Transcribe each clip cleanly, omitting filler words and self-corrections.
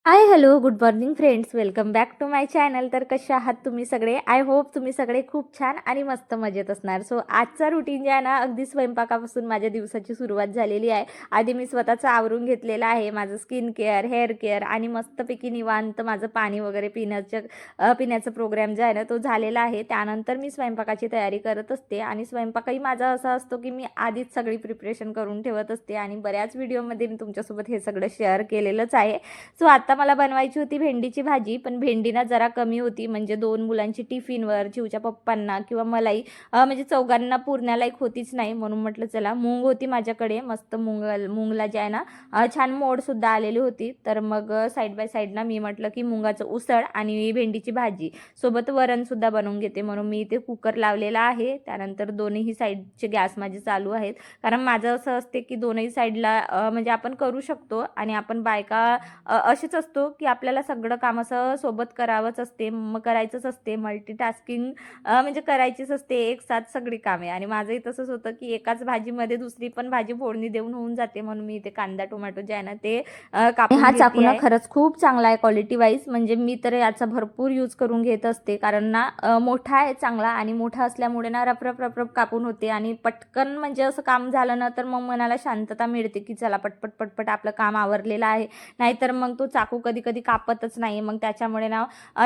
High hello good morning friends, welcome back to my channel. तर कसे आहात तुम्ही सगळे? आय होप तुम्ही सगळे खूप छान आणि मस्त मजेत असणार. सो आजचा रुटीन जे आहे ना, अगदी स्वयंपाकापासून माझ्या दिवसाची सुरुवात झालेली आहे. आधी मी स्वतःचं आवरून घेतलेलं आहे, माझं स्किन केअर, हेअर केअर आणि मस्तपैकी निवांत माझं पाणी वगैरे पिण्याचं प्रोग्राम जो आहे ना तो झालेला आहे. त्यानंतर मी स्वयंपाकाची तयारी करत असते आणि स्वयंपाकही माझा असा असतो की मी आधीच सगळी प्रिपरेशन करून ठेवत असते आणि बऱ्याच व्हिडिओमध्ये मी तुमच्यासोबत हे सगळं शेअर केलेलंच आहे. सो आता मला बनवायची होती भेंडीची भाजी, पण भेंडी ना जरा कमी होती, म्हणजे 2 मुलांची टिफिनवर, चिवच्या पप्पांना किंवा मलाही म्हणजे चौघांना पुरण्यालायक होतीच नाही. म्हणून म्हटलं चला, मूग होती माझ्याकडे, मस्त मूगला जे आहे ना छान मोडसुद्धा आलेली होती. तर मग साईड बाय साईडना मी म्हटलं की मुगाचं उसळ आणि भेंडीची भाजी सोबत वरणसुद्धा बनवून घेते, म्हणून मी इथे कुकर लावलेला आहे. त्यानंतर दोन्ही साईडचे गॅस माझे चालू आहेत, कारण माझं असं असते की दोन्ही साईडला म्हणजे आपण करू शकतो आणि आपण बायका असेच असतो की आपल्याला सगळं काम असं सोबत करावंच असते, मग करायचंच असते, मल्टीटास्किंग म्हणजे करायचीच असते एक साथ सगळी कामे. आणि माझंही तसंच होतं की एकाच भाजीमध्ये दुसरी पण भाजी फोडणी देऊन होऊन जाते, म्हणून मी इथे कांदा टोमॅटो जे आहे ना ते कापून हा घेते चाकू ना आहे. खरंच खूप चांगला आहे क्वालिटी वाईज, म्हणजे मी तर याचा भरपूर यूज करून घेत असते, कारण ना मोठा आहे चांगला आणि मोठा असल्यामुळे ना रपरप रपरप कापून होते आणि पटकन म्हणजे असं काम झालं ना तर मग मनाला शांतता मिळते की चला पटपट पटपट आपलं काम आवरलेलं आहे. नाहीतर मग तो चाकू कधी कधी कापतच नाही, मग त्याच्यामुळे ना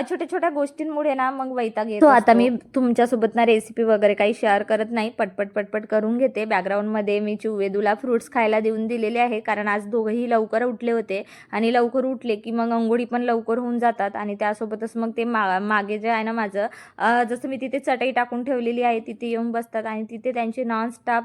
छोट्या छोट्या गोष्टींमुळे ना मग वैताग येत असतो. आता मी तुमच्यासोबत ना रेसिपी वगैरे काही शेअर करत नाही, पटपट पटपट करून घेते. बॅकग्राऊंडमध्ये मी वेदूला फ्रुट्स खायला देऊन दिलेले आहे, कारण आज दोघंही लवकर उठले होते आणि लवकर उठले की मग अंघोळी पण लवकर होऊन जातात आणि त्यासोबतच मग ते मागे जे आहे ना माझं जसं मी तिथे चटई टाकून ठेवलेली आहे तिथे येऊन बसतात आणि तिथे त्यांचे नॉनस्टॉप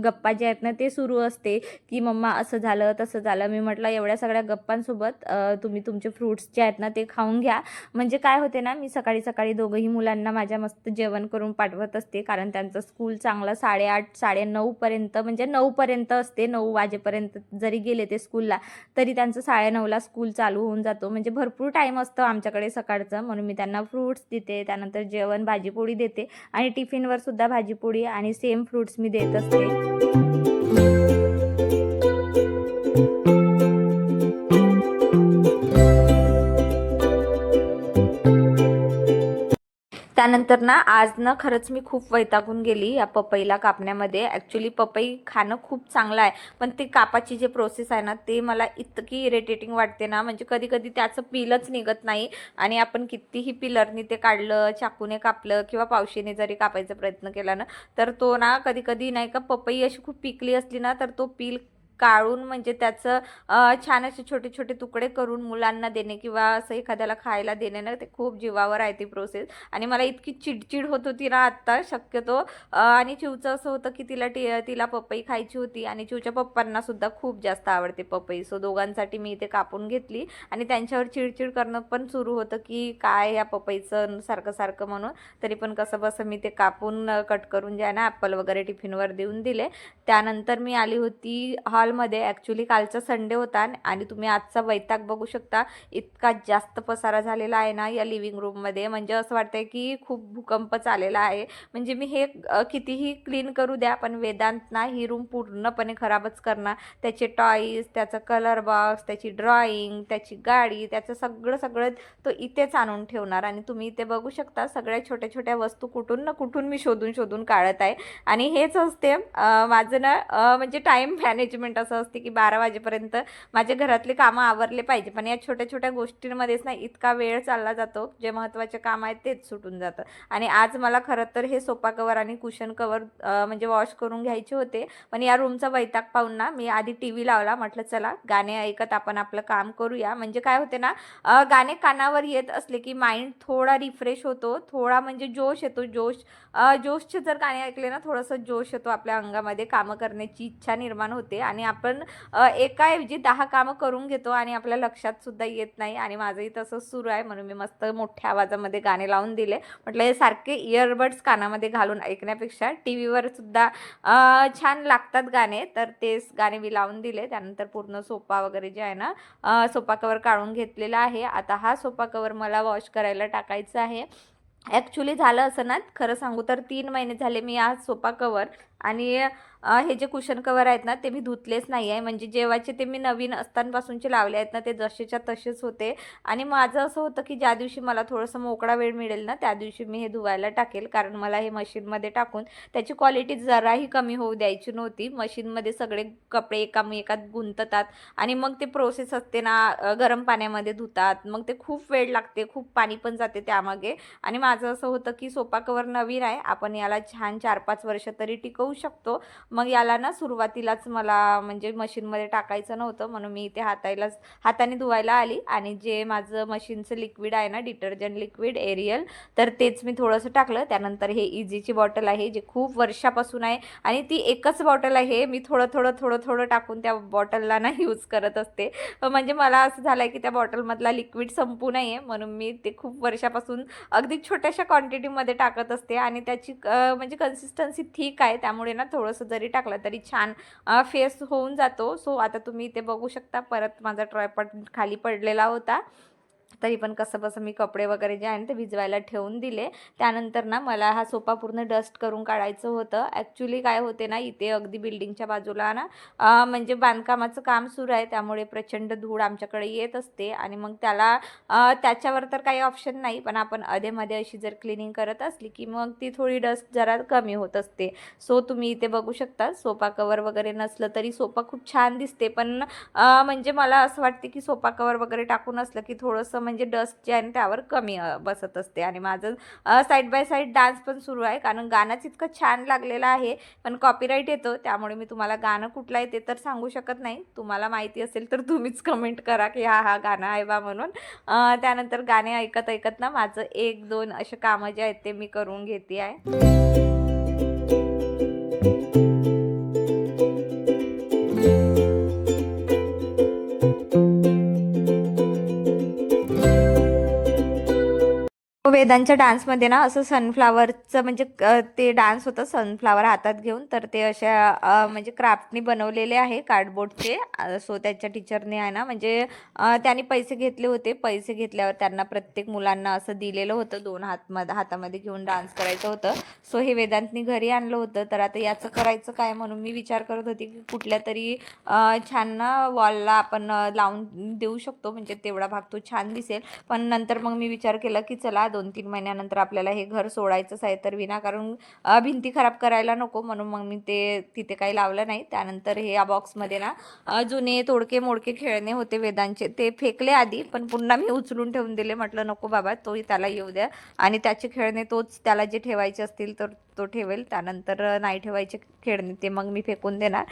गप्पा जे आहेत ना ते सुरू असते की मम्मा असं झालं तसं झालं. मी म्हटलं एवढ्या सगळ्या गप्पांसोबत तुम्ही तुमचे फ्रुट्स जे आहेत ना ते खाऊन घ्या. म्हणजे काय होते ना, मी सकाळी सकाळी दोघंही मुलांना माझ्या मस्त जेवण करून पाठवत असते, कारण त्यांचं स्कूल चांगलं 8:30 9:30 पर्यंत, म्हणजे 9 पर्यंत असते. 9 वाजेपर्यंत जरी गेले ते स्कूलला तरी त्यांचं 9:30ला स्कूल चालू होऊन जातो, म्हणजे भरपूर टाईम असतं आमच्याकडे सकाळचं. म्हणून मी त्यांना फ्रुट्स देते, त्यानंतर जेवण भाजीपोळी देते आणि टिफिनवर सुद्धा भाजीपोळी आणि सेम फ्रुट्स मी देत असते. त्यानंतर ना आज ना खरंच मी खूप वैतागून गेली या पपईला कापण्यामध्ये. ॲक्च्युली पपई खाणं खूप चांगलं आहे, पण ते कापाची जे प्रोसेस आहे ना ते मला इतकी इरिटेटिंग वाटते ना, म्हणजे कधी कधी त्याचं पीलच निघत नाही आणि आपण कितीही पिलरनी ते काढलं, चाकूने कापलं किंवा पावशीने जरी कापायचा प्रयत्न केला ना तर तो ना कधी कधी नाही का, पपई अशी खूप पिकली असली ना तर तो पील काढून म्हणजे त्याचं छान असे छोटे छोटे तुकडे करून मुलांना देणे किंवा असं एखाद्याला खायला देणे ना ते खूप जीवावर आहे ती प्रोसेस. आणि मला इतकी चिडचिड होत होती ना आत्ता शक्यतो. आणि चिवचं असं होतं की तिला पपई खायची होती आणि चिवच्या पप्पांना सुद्धा खूप जास्त आवडते पपई. सो दोघांसाठी मी इथे कापून घेतली आणि त्यांच्यावर चिडचिड करणं पण सुरू होतं की काय या पपईचं सारखं सारखं म्हणून. तरी पण कसं बसं मी ते कापून कट करून जे आहे ना ॲपल वगैरे टिफिनवर देऊन दिले. त्यानंतर मी आली होती हॉलमध्ये. ॲक्च्युली कालचा संडे होता आणि तुम्ही आजचा वैताग बघू शकता. इतका जास्त पसारा झालेला आहे ना या लिव्हिंग रूममध्ये, म्हणजे असं वाटतंय की खूप भूकंपच आलेला आहे. म्हणजे मी हे कितीही क्लीन करू द्या पण वेदांत ना ही रूम पूर्णपणे खराबच करणार. त्याचे टॉईज, त्याचा कलर बॉक्स, त्याची ड्रॉइंग, त्याची गाडी, त्याचं सगळं सगळं तो इथेच आणून ठेवणार. आणि तुम्ही इथे बघू शकता सगळ्या छोट्या छोट्या वस्तू कुठून ना कुठून मी शोधून शोधून काढत आहे. आणि हेच असते माझं ना म्हणजे टाईम मॅनेजमेंट असं असते की 12 वाजेपर्यंत माझे घरातले कामं आवरले पाहिजे, पण या छोट्या छोट्या गोष्टींमध्येच ना इतका वेळ चालला जातो, जे महत्त्वाचे काम आहेत तेच सुटून जातं. आणि आज मला खरं तर हे सोफा कवर आणि कुशन कवर म्हणजे वॉश करून घ्यायचे होते, पण या रूमचा वैताग पाहून ना मी आधी टी व्ही लावला. म्हटलं चला गाणे ऐकत आपण आपलं काम करूया. म्हणजे काय होते ना, गाणे कानावर येत असले की माइंड थोडा रिफ्रेश होतो, थोडा म्हणजे जोश येतो. जोशचे जर गाणे ऐकले ना थोडंसं जोश येतो आपल्या अंगामध्ये, कामं करण्याची इच्छा निर्माण होते आणि आपण एकाऐवजी 10 कामं करून घेतो आणि आपल्या लक्षात सुद्धा येत नाही. आणि माझंही तसंच सुरू आहे, म्हणून मी मस्त मोठ्या आवाजामध्ये गाणे लावून दिले. म्हटलं हे सारखे इयरबड्स कानामध्ये घालून ऐकण्यापेक्षा टी व्हीवर सुद्धा छान लागतात गाणे, तर तेच गाणे मी लावून दिले. त्यानंतर पूर्ण सोफा वगैरे जे आहे ना सोफा कवर काढून घेतलेला आहे. आता हा सोफा कवर मला वॉश करायला टाकायचा आहे. ॲक्च्युली झालं असं ना, खरं सांगू तर 3 महिने झाले मी हा सोफा कवर आणि हे जे कुशन कवर आहेत ना ते मी धुतलेच नाही आहे, म्हणजे जेव्हाचे ते मी नवीन असतानापासूनचे लावले आहेत ना ते जसेच्या तसेच होते. आणि माझं असं होतं की ज्या दिवशी मला थोडंसं मोकळा वेळ मिळेल ना त्या दिवशी मी हे धुवायला टाकेल, कारण मला हे मशीनमध्ये टाकून त्याची क्वालिटी जराही कमी होऊ द्यायची नव्हती. मशीनमध्ये सगळे कपडे एकामेकात गुंततात आणि मग ते प्रोसेस असते ना गरम पाण्यामध्ये धुतात, मग ते खूप वेळ लागते, खूप पाणी पण जाते त्यामागे. आणि माझं असं होतं की सोफा कवर नवीन आहे, आपण याला छान 4-5 वर्ष तरी टिकवू शकतो. मग याला ना सुरुवातीलाच मला म्हणजे मशीनमध्ये टाकायचं नव्हतं, म्हणून मी इथे हाताने धुवायला आली. आणि जे माझं मशीनचं लिक्विड आहे ना डिटर्जंट लिक्विड एरियल, तर तेच मी थोडंसं टाकलं. त्यानंतर हे इझीची बॉटल आहे जी खूप वर्षापासून आहे आणि ती एकच बॉटल आहे, मी थोडं टाकून त्या बॉटलला ना यूज करत असते. म्हणजे मला असं झालं आहे की त्या बॉटलमधला लिक्विड संपू नये म्हणून मी ते खूप वर्षापासून अगदी छोट्याशा क्वांटिटीमध्ये टाकत असते. आणि त्याची म्हणजे कन्सिस्टन्सी ठीक आहे, त्यामुळे ना थोडंसं जरी टाकलं तरी छान फेस होऊन जातो. सो आता तुम्ही इथे बघू शकता, परत माझा ट्रायपॉड खाली पडलेला होता, तरी पण कसंबसं मी कपडे वगैरे जे आहे ना ते भिजवायला ठेवून दिले. त्यानंतर ना मला हा सोफा पूर्ण डस्ट करून काढायचं होतं. ॲक्च्युली काय होते ना इथे अगदी बिल्डिंगच्या बाजूला ना म्हणजे बांधकामाचं काम सुरू आहे, त्यामुळे प्रचंड धूळ आमच्याकडे येत असते. आणि मग त्याच्यावर तर काही ऑप्शन नाही, पण आपण अधेमध्ये अशी जर क्लिनिंग करत असली की मग ती थोडी डस्ट जरा कमी होत असते. सो तुम्ही इथे बघू शकता, सोफा कवर वगैरे नसलं तरी सोफा खूप छान दिसते. पण म्हणजे मला असं वाटते की सोफा कवर वगैरे टाकून असलं की थोडंसं म्हणजे डस्ट जे आहे ना त्यावर कमी बसत असते. आणि माझं साईड बाय साईड डान्स पण सुरू आहे, कारण गाणंच इतकं छान लागलेलं आहे, पण कॉपीराईट येतो, त्यामुळे मी तुम्हाला गाणं कुठलं आहे ते तर सांगू शकत नाही. तुम्हाला माहिती असेल तर तुम्हीच कमेंट करा की हा गाणं आहे बा म्हणून. त्यानंतर गाणे ऐकत ऐकत ना माझं 1-2 असे कामं जे आहेत ते मी करून घेते आहे. वेदांच्या डान्समध्ये ना असं सनफ्लावरचं म्हणजे ते डान्स होतं सनफ्लावर हातात घेऊन, तर ते अशा म्हणजे क्राफ्टनी बनवलेले आहे कार्डबोर्डचे. सो त्याच्या टीचरने आहे ना म्हणजे त्यांनी पैसे घेतले होते. पैसे घेतल्यावर त्यांना प्रत्येक मुलांना असं दिलेलं होतं, 2 हातामध्ये घेऊन डान्स करायचं होतं. सो हे वेदांतनी घरी आणलं होतं, तर आता याचं करायचं काय म्हणून मी विचार करत होती की कुठल्या तरी छान ना वॉलला आपण लावून देऊ शकतो, म्हणजे तेवढा भाग तो छान दिसेल. पण नंतर मग मी विचार केला की चला 2-3 महिन्यानंतर आपल्याला हे घर सोडायचंच आहे, तर विनाकारण भिंती खराब करायला नको, म्हणून मग मी ते तिथे काही लावलं नाही. त्यानंतर हे या बॉक्समध्ये ना जुने तोडके मोडके खेळणे होते वेदांचे, ते फेकले आधी, पण पुन्हा मी उचलून ठेवून दिले. म्हटलं नको बाबा, तोही त्याला येऊ द्या आणि त्याचे खेळणे तोच त्याला जे ठेवायचे असतील तर तो ठेवेल. त्यानंतर नाही ठेवायचे खेळणे ते मग मी फेकून देणार.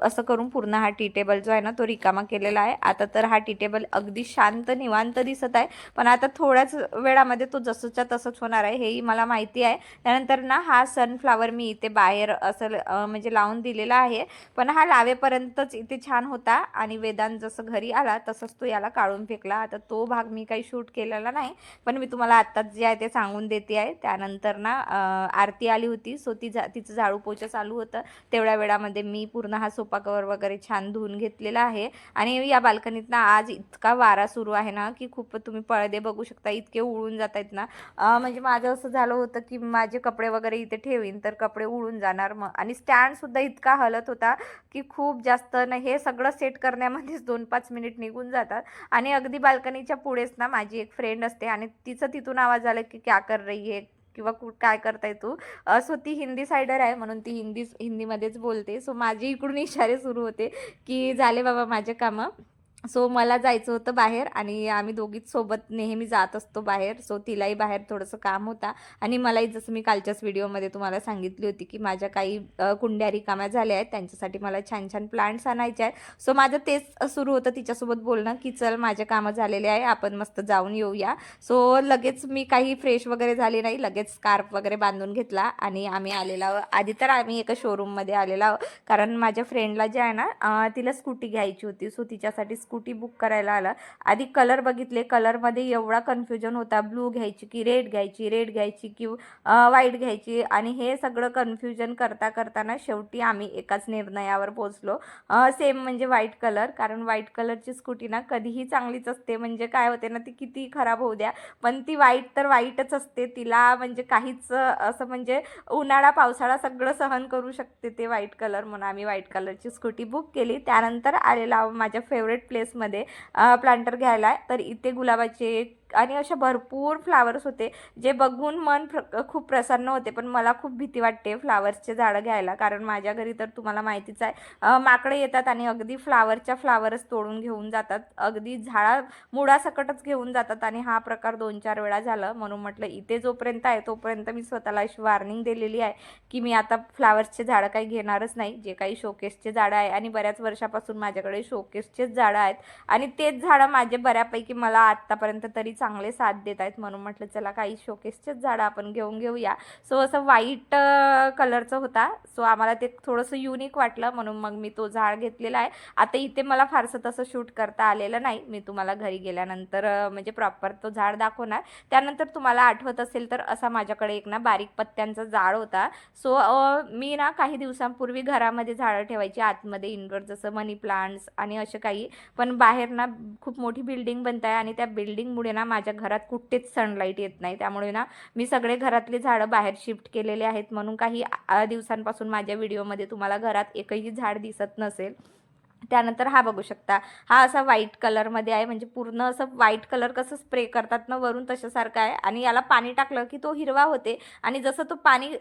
असं करून पूर्ण हा टी टेबल जो आहे ना तो रिकामा केलेला आहे. आता तर हा टी टेबल अगदी शांत निवांत दिसत आहे, पण आता थोड्याच वेळामध्ये तो जसंच्या तसंच होणार आहे, हेही मला माहिती आहे. त्यानंतर ना हा सनफ्लावर मी इथे बाहेर असं म्हणजे लावून दिलेला आहे, पण हा लावेपर्यंतच इथे छान होता आणि वेदांत जसं घरी आला तसंच तो याला काढून फेकला. आता तो भाग मी काही शूट केलेला नाही, पण मी तुम्हाला आत्ताच जे आहे ते सांगून देते आहे. त्यानंतर ना आरती आली होती, सो तिचं झाडू पोछा चालू होतं. तेवढ्या वेळामध्ये मी पूर्ण हा सोफा कवर वगैरे छान धुवून घेतलेला आहे. आणि या बाल्कनीत ना आज इतका वारा सुरू आहे ना की खूप, तुम्ही पडदे बघू शकता इतके उडून जात आहेत ना. म्हणजे माझं असं झालं होतं की माझे कपडे वगैरे इथे ठेवीन तर कपडे उडून जाणार. मग आणि स्टँडसुद्धा इतका हलत होता की खूप जास्त ना हे सगळं सेट करण्यामध्येच 2-5 मिनिट निघून जातात. आणि अगदी बाल्कनीच्या पुढेच ना माझी एक फ्रेंड असते आणि तिचं तिथून आवाज आला की क्या कर रही है किंवा काय करताय तू. सो ती हिंदी सायडर आहे, म्हणून ती हिंदीमध्येच बोलते. सो माझी इकडून इशारे सुरू होते की झाले बाबा माझे कामं. सो मला जायचं होतं बाहेर आणि आम्ही दोघीच सोबत नेहमी जात असतो बाहेर. सो तिलाही बाहेर थोडंसं काम होता आणि मलाही, जसं मी कालच्याच व्हिडिओमध्ये तुम्हाला सांगितली होती की माझ्या काही कुंड्या रिकाम्या झाल्या आहेत, त्यांच्यासाठी मला छान छान प्लांट्स आणायचे आहेत. सो माझं तेच सुरू होतं तिच्यासोबत बोलणं की चल माझे कामं झालेले आहे, आपण मस्त जाऊन येऊया. सो लगेच मी काही फ्रेश वगैरे झाली नाही, लगेच स्कार्फ वगैरे बांधून घेतला आणि आम्ही आलेला आधी तर आम्ही एका शोरूममध्ये आलेला, कारण माझ्या फ्रेंडला जे आहे ना तिला स्कूटी घ्यायची होती. सो तिच्यासाठी स्कूटी बुक करायला आलं. आधी कलर बघितले, कलरमध्ये एवढा कन्फ्युजन होता, ब्लू घ्यायची की रेड घ्यायची की व्हाईट घ्यायची, आणि हे सगळं कन्फ्युजन करताना शेवटी आम्ही एकाच निर्णयावर पोहोचलो. सेम म्हणजे व्हाईट कलर, कारण व्हाईट कलरची स्कूटी ना कधीही चांगलीच असते. म्हणजे काय होते ना, ती किती खराब होऊ द्या, पण ती व्हाईट तर व्हाईटच असते. तिला म्हणजे काहीच असं म्हणजे उन्हाळा पावसाळा सगळं सहन करू शकते ते व्हाईट कलर, म्हणून आम्ही व्हाईट कलरची स्कूटी बुक केली. त्यानंतर आलेला माझ्या फेवरेट प्लेसमध्ये प्लांटर घ्यायला. तर इथे गुलाबाचे आणि अशा भरपूर फ्लावर्स होते, जे बघून मन खूप प्रसन्न होते. पण मला खूप भीती वाटते फ्लावर्सचे झाडं घ्यायला, कारण माझ्या घरी तर तुम्हाला माहितीच आहे माकडे येतात आणि अगदी फ्लावरच तोडून घेऊन जातात, अगदी मुळासकटच घेऊन जातात. आणि हा प्रकार 2-4 वेळा झाला, म्हणून म्हटलं इथे जोपर्यंत आहे तोपर्यंत मी स्वतःला अशी वॉर्निंग दिलेली आहे की मी आता फ्लावर्सचे झाडं काही घेणारच नाही, जे काही शोकेसचे झाडं आहे. आणि बऱ्याच वर्षापासून माझ्याकडे शोकेसचेच झाडं आहेत, आणि तेच झाडं माझे बऱ्यापैकी मला आत्तापर्यंत तरी चांगले साथ देत आहेत. म्हणून म्हटलं चला काही शोकेसचेच झाडं आपण घेऊया. सो असं व्हाईट कलरचं होता, सो आम्हाला ते थोडंसं युनिक वाटलं, म्हणून मग मी तो झाड घेतलेला आहे. आता इथे मला फारसं तसं शूट करता आलेलं नाही, मी तुम्हाला घरी गेल्यानंतर म्हणजे प्रॉपर तो झाड दाखवणार. त्यानंतर तुम्हाला आठवत असेल तर असा माझ्याकडे एक ना बारीक पत्त्यांचा झाड होता. सो मी ना काही दिवसांपूर्वी घरामध्ये झाडं ठेवायची आतमध्ये इनडोअर, जसं मनी प्लांट्स आणि असे काही. पण बाहेर ना खूप मोठी बिल्डिंग बनत आहे, आणि त्या बिल्डिंगमुळे ना माझ्या घरात कुठेच सनलाईट येत नाही. त्यामुळे ना मी सगळे घरातले झाडं बाहेर शिफ्ट केलेले आहेत, म्हणून काही दिवसांपासून माझ्या व्हिडिओमध्ये तुम्हाला घरात एकही झाड दिसत नसेल. त्यानंतर हा बघू शकता, हा असा व्हाईट कलरमध्ये आहे, म्हणजे पूर्ण असं व्हाईट कलर कसं स्प्रे करतात ना वरून तशासारखं आहे. आणि याला पाणी टाकलं की तो हिरवा होते, आणि जसं तो पाणी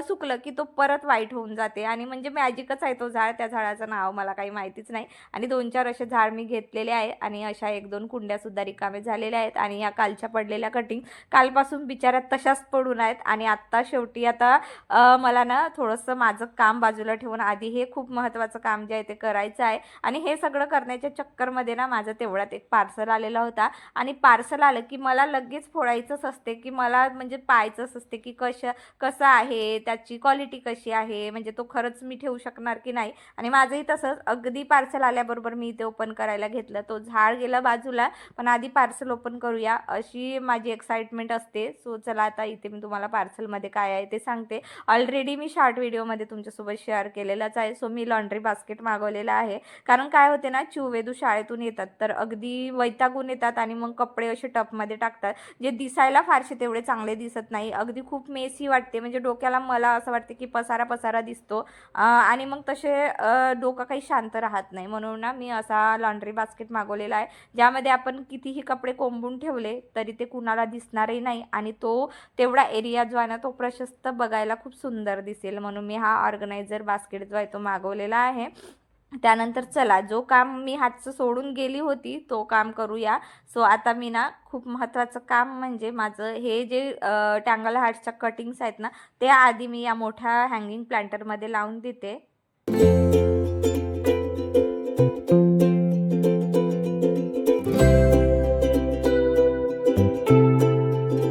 सुकलं की तो परत व्हाईट होऊन जाते. आणि म्हणजे मॅजिकच आहे तो झाड. त्या झाडाचं नाव मला काही माहितीच नाही. आणि 2-4 असे झाड मी घेतलेले आहे, आणि अशा 1-2 कुंड्यासुद्धा रिकामे झालेल्या आहेत. आणि या कालच्या पडलेल्या कटिंग कालपासून बिचाऱ्यात तशाच पडून आहेत. आणि आत्ता शेवटी आता मला ना थोडंसं माझं काम बाजूला ठेवून आधी हे खूप महत्त्वाचं काम जे आहे ते करायचं आहे. आणि हे सगळं करण्याच्या चक्करमध्ये ना माझं तेवढ्यात एक पार्सल आलेला होता, आणि पार्सल आलं की मला लगेच फोडायचंच असते, की मला म्हणजे पाहायचंच असते की कसं आहे, त्याची क्वालिटी कशी आहे, म्हणजे तो खरंच मी ठेवू शकणार की नाही. आणि माझंही तसंच, अगदी पार्सल आल्याबरोबर मी इथे ओपन करायला घेतलं. तो झाड गेला बाजूला, पण आधी पार्सल ओपन करूया अशी माझी एक्साइटमेंट असते. सो चला आता इथे मी तुम्हाला पार्सलमध्ये काय आहे ते सांगते. ऑलरेडी मी शॉर्ट व्हिडिओमध्ये तुमच्यासोबत शेअर केलेलाच आहे. सो मी लॉन्ड्री बास्केट मागवलेला आहे, कारण काय होते ना, चिववेदू शाळेतून येतात तर अगदी वैतागून येतात, आणि मग कपडे असे टपमध्ये टाकतात, जे दिसायला फारसे तेवढे चांगले दिसत नाही, अगदी खूप मेसी वाटते. म्हणजे डोक्याला मला असं वाटते की पसारा दिसतो, आणि मग तसे डोकं काही शांत राहत नाही. म्हणून ना मी असा लॉन्ड्री बास्केट मागवलेला आहे, ज्यामध्ये आपण कितीही कपडे कोंबून ठेवले तरी ते कुणाला दिसणारही नाही, आणि तो तेवढा एरिया जो आहे ना तो प्रशस्त बघायला खूप सुंदर दिसेल. म्हणून मी हा ऑर्गनायझर बास्केट जो आहे तो मागवलेला आहे. त्यानंतर चला, जो काम मी हातचं सोडून गेली होती तो काम करूया. सो आता मी ना खूप महत्त्वाचं काम म्हणजे माझं हे जे टँगल हार्ट्सच्या कटिंग्स आहेत ना, ते आधी मी या मोठ्या हँगिंग प्लांटरमध्ये लावून देते.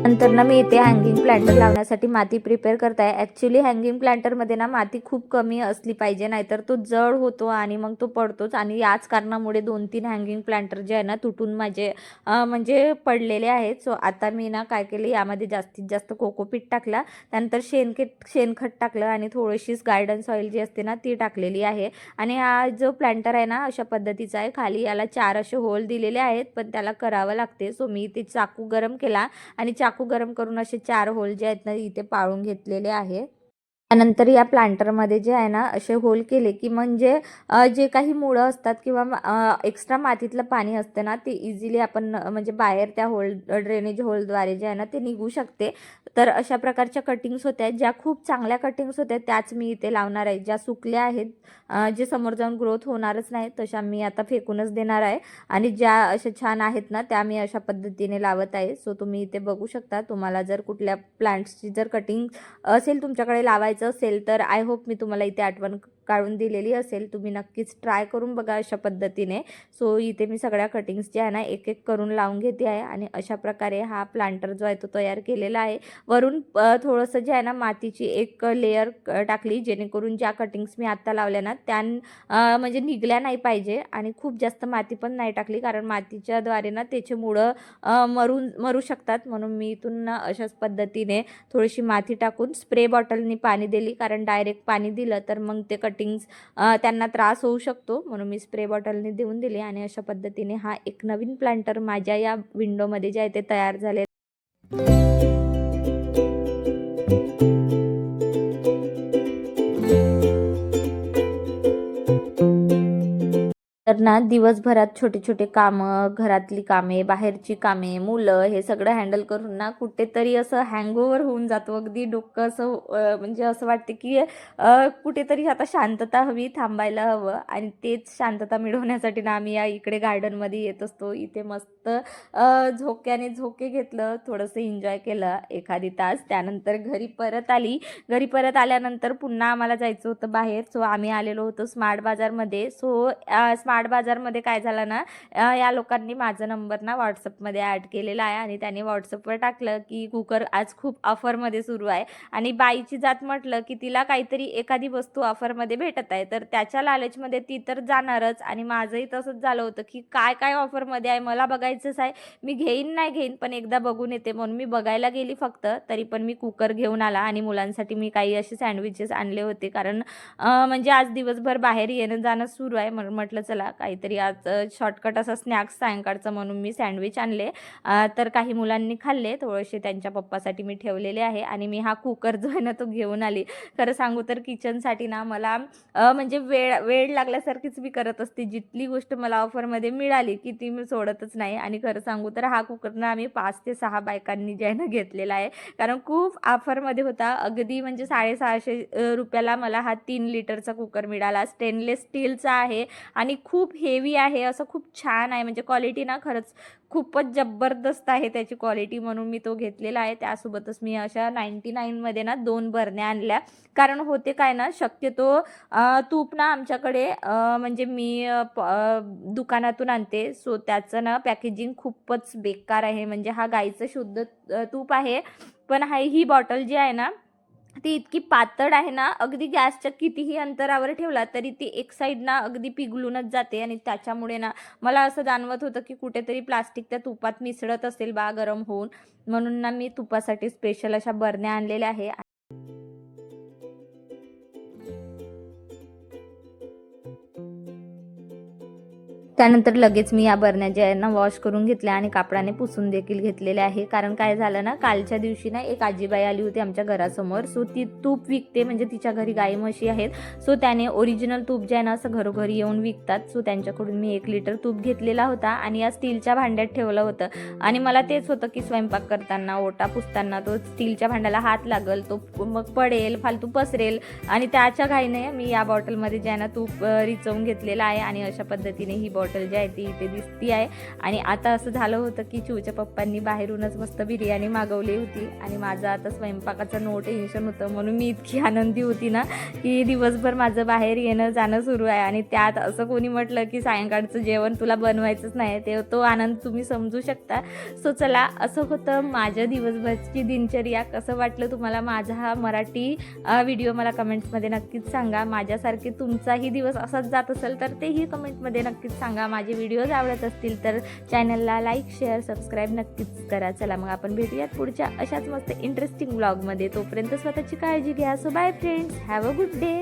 नंतर ना मी इथे हँगिंग प्लांटर लावण्यासाठी माती प्रिपेअर करत आहे. ॲक्च्युली हँगिंग प्लांटरमध्ये ना माती खूप कमी असली पाहिजे, नाहीतर तो जड होतो आणि मग तो पडतोच. आणि याच कारणामुळे 2-3 हँगिंग प्लांटर जे आहे ना तुटून माझे म्हणजे पडलेले आहेत. सो आता मी ना काय केले, यामध्ये जास्तीत जास्त कोकोपीट टाकला, त्यानंतर शेणखत टाकलं, आणि थोडीशीच गार्डन सॉईल जी असते ना ती टाकलेली आहे. आणि हा जो प्लांटर आहे ना अशा पद्धतीचा आहे. खाली याला 4 असे होल दिलेले आहेत, पण त्याला करावं लागते. सो मी इथे चाकू गरम केला, आणि चाकू गरम करून असे 4 होल जे आहेत ना इथे पाळून घेतलेले आहे. त्यानंतर या प्लांटरमध्ये जे आहे ना असे होल केले की म्हणजे जे काही मुळं असतात किंवा एक्स्ट्रा मातीतलं पाणी असतं ना ते इझिली आपण म्हणजे बाहेर त्या ड्रेनेज होलद्वारे जे आहे ना ते निघू शकते. तर अशा प्रकारच्या कटिंग्स होत्या, ज्या खूप चांगल्या कटिंग्स होत्या त्याच मी इथे लावणार आहे. ज्या सुकल्या आहेत, जे समोर जाऊन ग्रोथ होणारच नाही, तशा मी आता फेकूनच देणार आहे. आणि ज्या अशा छान आहेत ना त्या मी अशा पद्धतीने लावत आहे. सो तुम्ही इथे बघू शकता. तुम्हाला जर कुठल्या प्लांट्सची जर कटिंग असेल तुमच्याकडे लावायचं असेल तर आय होप मी तुम्हाला इथे आठवण काढून दिलेली असेल. तुम्ही नक्कीच ट्राय करून बघा अशा पद्धतीने. सो इथे मी सगळ्या कटिंग्स जे आहे ना एक एक करून लावून घेते आहे आणि अशा प्रकारे हा प्लांटर जो आहे तो तयार केलेला आहे. वरून थोडंसं जे आहे ना मातीची एक लेयर टाकली, जेणेकरून ज्या कटिंग्स मी आत्ता लावल्या ना त्या म्हणजे निघल्या नाही पाहिजे आणि खूप जास्त माती पण नाही टाकली, कारण मातीच्या द्वारे ना त्याचे मुळं मरू शकतात. म्हणून मी इथून ना अशाच पद्धतीने थोडीशी माती टाकून स्प्रे बॉटलनी पाणी दिली, कारण डायरेक्ट पाणी दिलं तर मग ते कटिंग्स त्यांना त्रास होऊ शकतो. म्हणून मी स्प्रे बॉटलने देऊन दिली आणि अशा पद्धतीने हा एक नवीन प्लांटर माझ्या या विंडोमध्ये जे आहे ते तयार झाले. तर ना दिवसभरात छोटे छोटे कामं, घरातली कामे, बाहेरची कामे, मुलं हे सगळं हँडल करून ना कुठेतरी असं हँगओव्हर होऊन जातो. अगदी डोकं असं म्हणजे असं वाटते की कुठेतरी आता शांतता हवी, थांबायला हवं आणि तेच शांतता मिळवण्यासाठी ना आम्ही या इकडे गार्डनमध्ये येत असतो. इथे मस्त झोक्याने झोके घेतलं, थोडंसं एन्जॉय केलं एखादी तास. त्यानंतर घरी परत आली. घरी परत आल्यानंतर पुन्हा आम्हाला जायचं होतं बाहेर. सो आम्ही आलेलो होतो स्मार्ट बाजारमध्ये. सो स्मार्ट बाजारमध्ये काय झालं ना, या लोकांनी माझा नंबर ना व्हॉट्सअपमध्ये ॲड केलेला आहे आणि त्यांनी व्हॉट्सअपवर टाकलं की कुकर आज खूप ऑफरमध्ये सुरू आहे. आणि बाईची जात म्हटलं की तिला काहीतरी एखादी वस्तू ऑफरमध्ये भेटत आहे, तर त्याच्या लालचमध्ये ती तर जाणारच. आणि माझंही तसंच झालं होतं की काय काय ऑफरमध्ये आहे मला बघायचंच आहे. मी घेईन नाही घेईन पण एकदा बघून येते, म्हणून मी बघायला गेली फक्त. तरी पण मी कुकर घेऊन आला आणि मुलांसाठी मी काही असे सँडविचेस आणले होते, कारण म्हणजे आज दिवसभर बाहेर येणं जाणं सुरू आहे. म्हणून म्हटलं चला काहीतरी आज शॉर्टकट असा स्नॅक्स सायंकाळचं, म्हणून मी सँडविच आणले. तर काही मुलांनी खाल्ले, थोडेसे त्यांच्या पप्पासाठी मी ठेवलेले आहे. आणि मी हा कुकर जो आहे ना तो घेऊन आली. खरं सांगू तर किचनसाठी ना मला म्हणजे वेळ लागल्यासारखीच मी करत असते. जिथली गोष्ट मला ऑफरमध्ये मिळाली की ती मी सोडतच नाही. आणि खरं सांगू तर हा कुकर ना आम्ही 5 ते 6 बायकांनी जे आहे ना घेतलेला आहे, कारण खूप ऑफरमध्ये होता. अगदी म्हणजे 650 रुपयाला मला हा 3 लिटरचा कुकर मिळाला. स्टेनलेस स्टीलचा आहे आणि खूप हेवी आहे, असं खूप छान आहे. म्हणजे क्वालिटी ना खरंच खूपच जबरदस्त आहे त्याची क्वालिटी, म्हणून मी तो घेतलेला आहे. त्यासोबतच मी अशा 99 मध्ये ना 2 बरण्या आणल्या. कारण होते काय ना, शक्यतो तूप ना आमच्याकडे म्हणजे मी दुकानातून आणते. सो त्याचं ना पॅकेजिंग खूपच बेकार आहे. म्हणजे हा गाईचं शुद्ध तूप आहे, पण ही बॉटल जी आहे ना ती इतकी पातळ आहे ना, अगदी गॅसच्या कितीही अंतरावर ठेवला तरी ती एक साईड ना अगदी पिघलूनच जाते. आणि त्याच्यामुळे ना मला असं जाणवत होतं की कुठेतरी प्लास्टिक त्या तुपात मिसळत असेल बा गरम होऊन. म्हणून ना मी तुपासाठी स्पेशल अशा बरण्या आणलेल्या आहे. त्यानंतर लगेच मी या बरण्या ज्या आहे ना वॉश करून घेतल्या आणि कापडाने पुसून देखील घेतलेल्या आहे. कारण काय झालं ना, कालच्या दिवशी ना एक आजीबाई आली होती आमच्या घरासमोर. सो ती तूप विकते, म्हणजे तिच्या घरी गाई म्हशी आहेत. सो त्याने ओरिजिनल तूप जे आहे ना असं घरोघरी येऊन विकतात. सो त्यांच्याकडून मी 1 लिटर तूप घेतलेला होता आणि या स्टीलच्या भांड्यात ठेवलं होतं. आणि मला तेच होतं की स्वयंपाक करताना, ओटा पुसताना तो स्टीलच्या भांड्याला हात लागल, तो मग पडेल, फालतू पसरेल. आणि त्याच्या घाईने मी या बॉटलमध्ये जे आहे ना तूप रिचवून घेतलेलं आहे. आणि अशा पद्धतीने ही बॉटल जी आहे ती इथे दिसती आहे. आणि आता असं झालं होतं की चिवच्या पप्पांनी बाहेरूनच मस्त बिर्याणी मागवली होती आणि माझं आता स्वयंपाकाचं नो टेन्शन होतं. म्हणून मी इतकी आनंदी होती ना की दिवसभर माझं बाहेर येणं जाणं सुरू आहे. आणि त्यात असं कोणी म्हटलं की सायंकाळचं जेवण तुला बनवायचंच नाही, तो आनंद तुम्ही समजू शकता. सो चला, असं होतं माझ्या दिवसभरची दिनचर्या. कसं वाटलं तुम्हाला माझा हा मराठी व्हिडिओ मला कमेंट्समध्ये नक्कीच सांगा. माझ्यासारखे तुमचाही दिवस असाच जात असेल तर तेही कमेंटमध्ये नक्कीच सांगा. माझे व्हिडिओज आवडत असतील तर चॅनलला लाईक, शेअर, सबस्क्राईब नक्कीच करा. चला मग आपण भेटूयात पुढच्या अशाच मस्त इंटरेस्टिंग व्लॉगमध्ये. तोपर्यंत स्वतःची काळजी घ्या. So bye friends, have a good day.